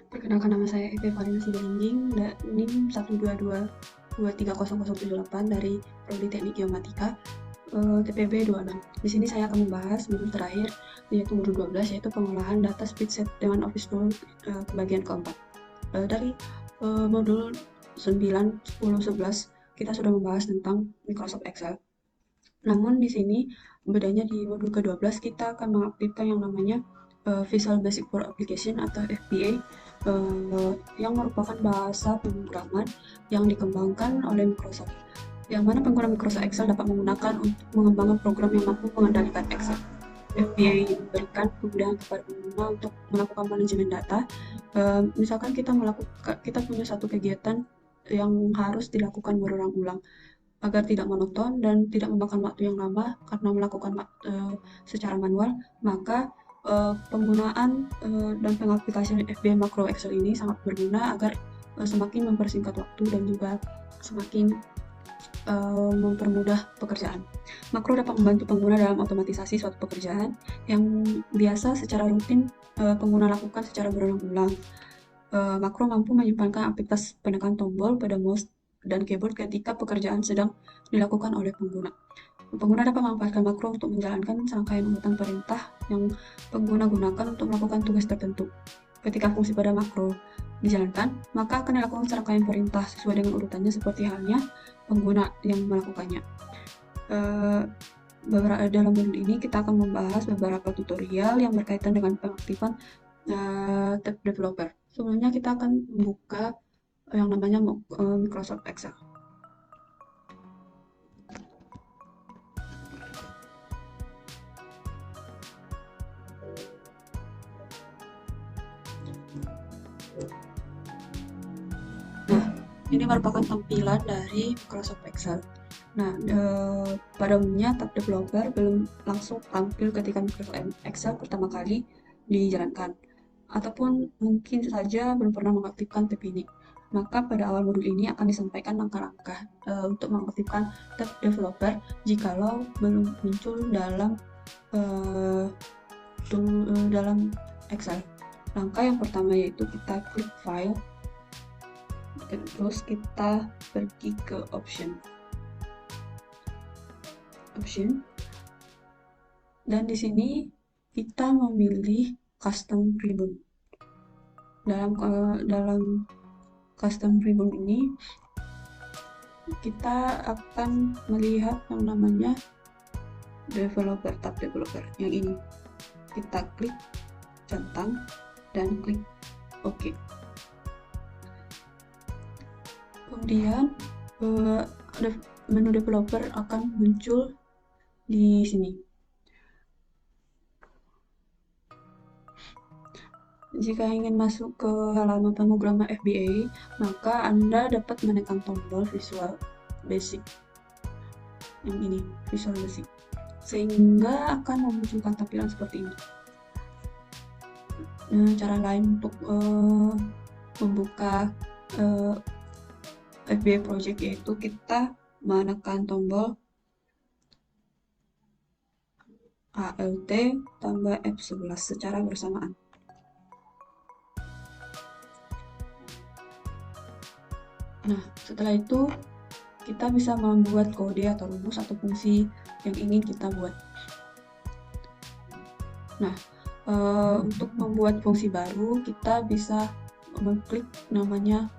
Perkenalkan, nama saya Eve Farina Sibalingging, NIM 122230078 dari Prodi Teknik Geomatika, TPB 26. Di sini saya akan membahas modul terakhir, yaitu modul 12, yaitu pengolahan data spreadsheet dengan Office Tool, bagian keempat. Dari modul 9, 10, 11, kita sudah membahas tentang Microsoft Excel. Namun di sini bedanya di modul ke-12 kita akan mengaktifkan yang namanya Visual Basic for Application atau VBA, yang merupakan bahasa pemrograman yang dikembangkan oleh Microsoft, yang mana pengguna Microsoft Excel dapat menggunakan untuk mengembangkan program yang mampu mengendalikan Excel. FBA diberikan kemudahan kepada pengguna untuk melakukan manajemen data. Misalkan kita punya satu kegiatan yang harus dilakukan berulang-ulang agar tidak monoton dan tidak memakan waktu yang lama karena melakukan secara manual, maka penggunaan dan pengaplikasian FBA Macro Excel ini sangat berguna agar semakin mempersingkat waktu dan juga semakin mempermudah pekerjaan. Makro dapat membantu pengguna dalam otomatisasi suatu pekerjaan yang biasa secara rutin pengguna lakukan secara berulang-ulang. Makro mampu menyimpankan aktivitas penekan tombol pada mouse dan keyboard ketika pekerjaan sedang dilakukan oleh pengguna. Pengguna dapat memanfaatkan makro untuk menjalankan serangkaian urutan perintah yang pengguna gunakan untuk melakukan tugas tertentu. Ketika fungsi pada makro dijalankan, maka akan dilakukan serangkaian perintah sesuai dengan urutannya seperti halnya pengguna yang melakukannya. Dalam modul ini kita akan membahas beberapa tutorial yang berkaitan dengan pengaktifan tab developer. Sebelumnya kita akan membuka yang namanya Microsoft Excel. Nah, ini merupakan tampilan dari Microsoft Excel. Nah, pada umumnya tab developer belum langsung tampil ketika Microsoft Excel pertama kali dijalankan, ataupun mungkin saja belum pernah mengaktifkan tab ini. Maka pada awal modul ini akan disampaikan langkah-langkah untuk mengaktifkan tab developer jikalau belum muncul dalam dalam Excel. Langkah yang pertama yaitu kita klik file, terus kita pergi ke option, dan di sini kita memilih custom ribbon. Dalam custom ribbon ini kita akan melihat yang namanya tab developer yang ini. Kita klik centang dan klik OK. Kemudian menu developer akan muncul di sini. Jika ingin masuk ke halaman pemrograman FBA, maka Anda dapat menekan tombol Visual Basic yang ini, Visual Basic, sehingga akan memunculkan tampilan seperti ini. Cara lain untuk membuka FBA project yaitu kita menekan tombol Alt tambah F11 secara bersamaan. Nah, setelah itu kita bisa membuat kode atau rumus atau fungsi yang ingin kita buat. Nah, untuk membuat fungsi baru kita bisa mengklik namanya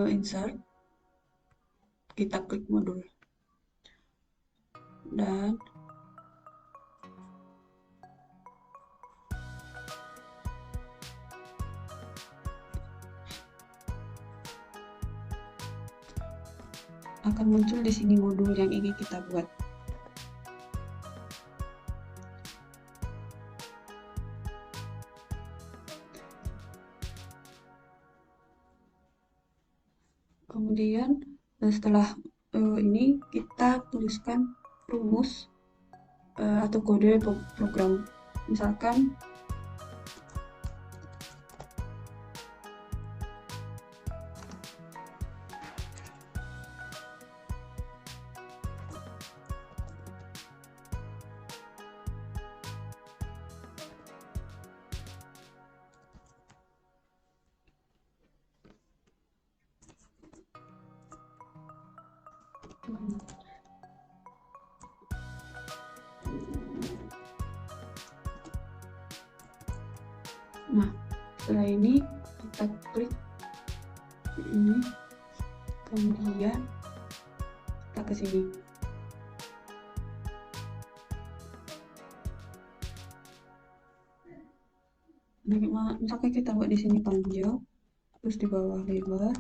insert, kita klik modul, dan akan muncul di sini modul yang ingin kita buat. Kemudian setelah ini kita tuliskan rumus atau kode program. Misalkan Nah, setelah ini kita klik ini, kemudian kita ke sini. Nah, misalkan kita buat di sini panjang, terus di bawah lebar,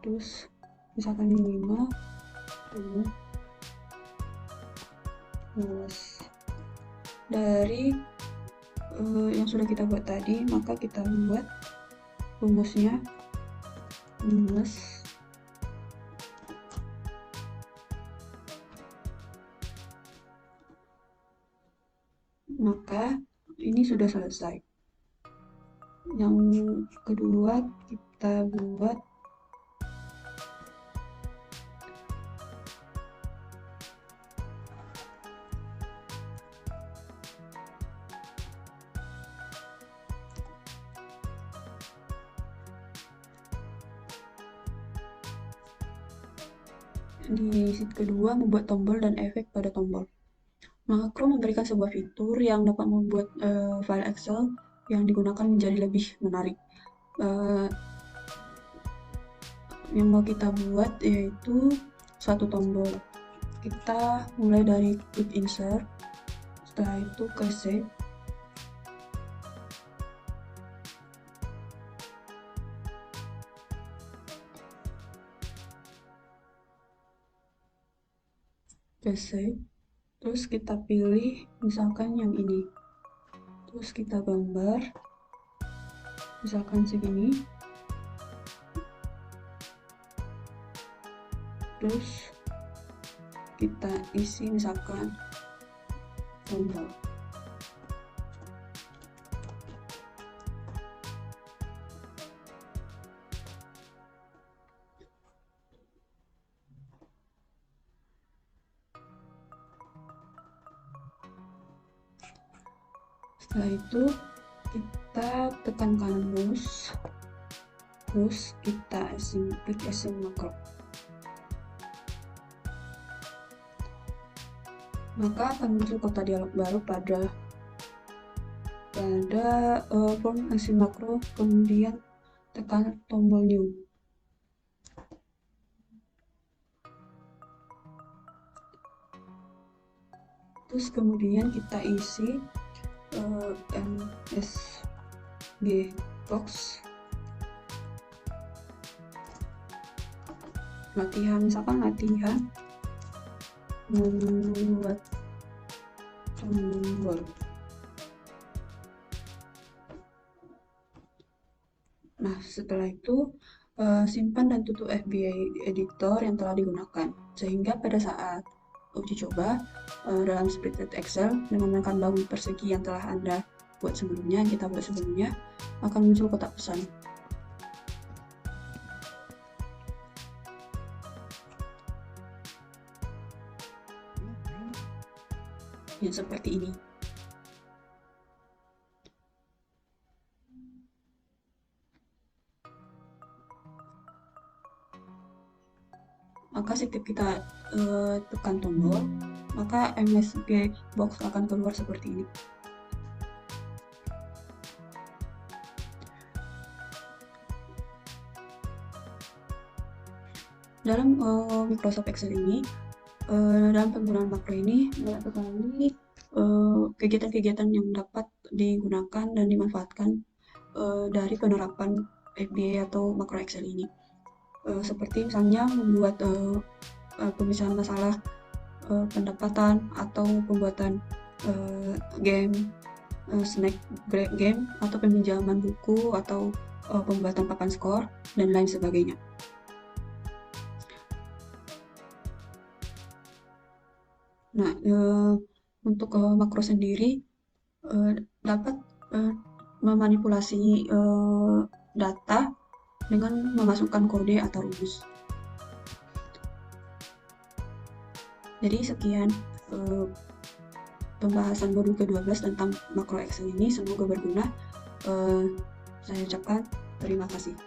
terus misalkan di 5, 10, luas. Dari yang sudah kita buat tadi, maka kita buat rumusnya minus maka ini sudah selesai. Yang kedua kita buat di sheet kedua, membuat tombol dan efek pada tombol. Makro memberikan sebuah fitur yang dapat membuat file Excel yang digunakan menjadi lebih menarik. Yang mau kita buat yaitu suatu tombol. Kita mulai dari quick insert, setelah itu ke save. Terus kita pilih misalkan yang ini, terus kita gambar misalkan segini, terus kita isi misalkan tombol. Setelah itu kita tekan kanan mouse, terus kita klik assign makro. Maka akan muncul kotak dialog baru pada form assign makro, kemudian tekan tombol new. Terus kemudian kita isi MSG box latihan, misalkan latihan membuat tombol. Nah, setelah itu simpan dan tutup FBA editor yang telah digunakan, sehingga pada saat uji coba dalam spreadsheet Excel dengan menekan bangun persegi yang telah Anda buat sebelumnya, kita buat sebelumnya, akan muncul kotak pesan. Yang seperti ini. Maka setiap kita tekan tombol, maka MSG box akan keluar seperti ini. Dalam Microsoft Excel ini, dalam penggunaan makro ini banyak sekali kegiatan-kegiatan yang dapat digunakan dan dimanfaatkan dari penerapan FBA atau makro Excel ini. Seperti misalnya membuat pemisahan masalah pendapatan atau pembuatan game, snack game, atau peminjaman buku, atau pembuatan papan skor, dan lain sebagainya. Nah, untuk makro sendiri dapat memanipulasi data dengan memasukkan kode atau rumus. Jadi sekian pembahasan modul ke-12 tentang makro Excel ini, semoga berguna. Saya ucapkan terima kasih.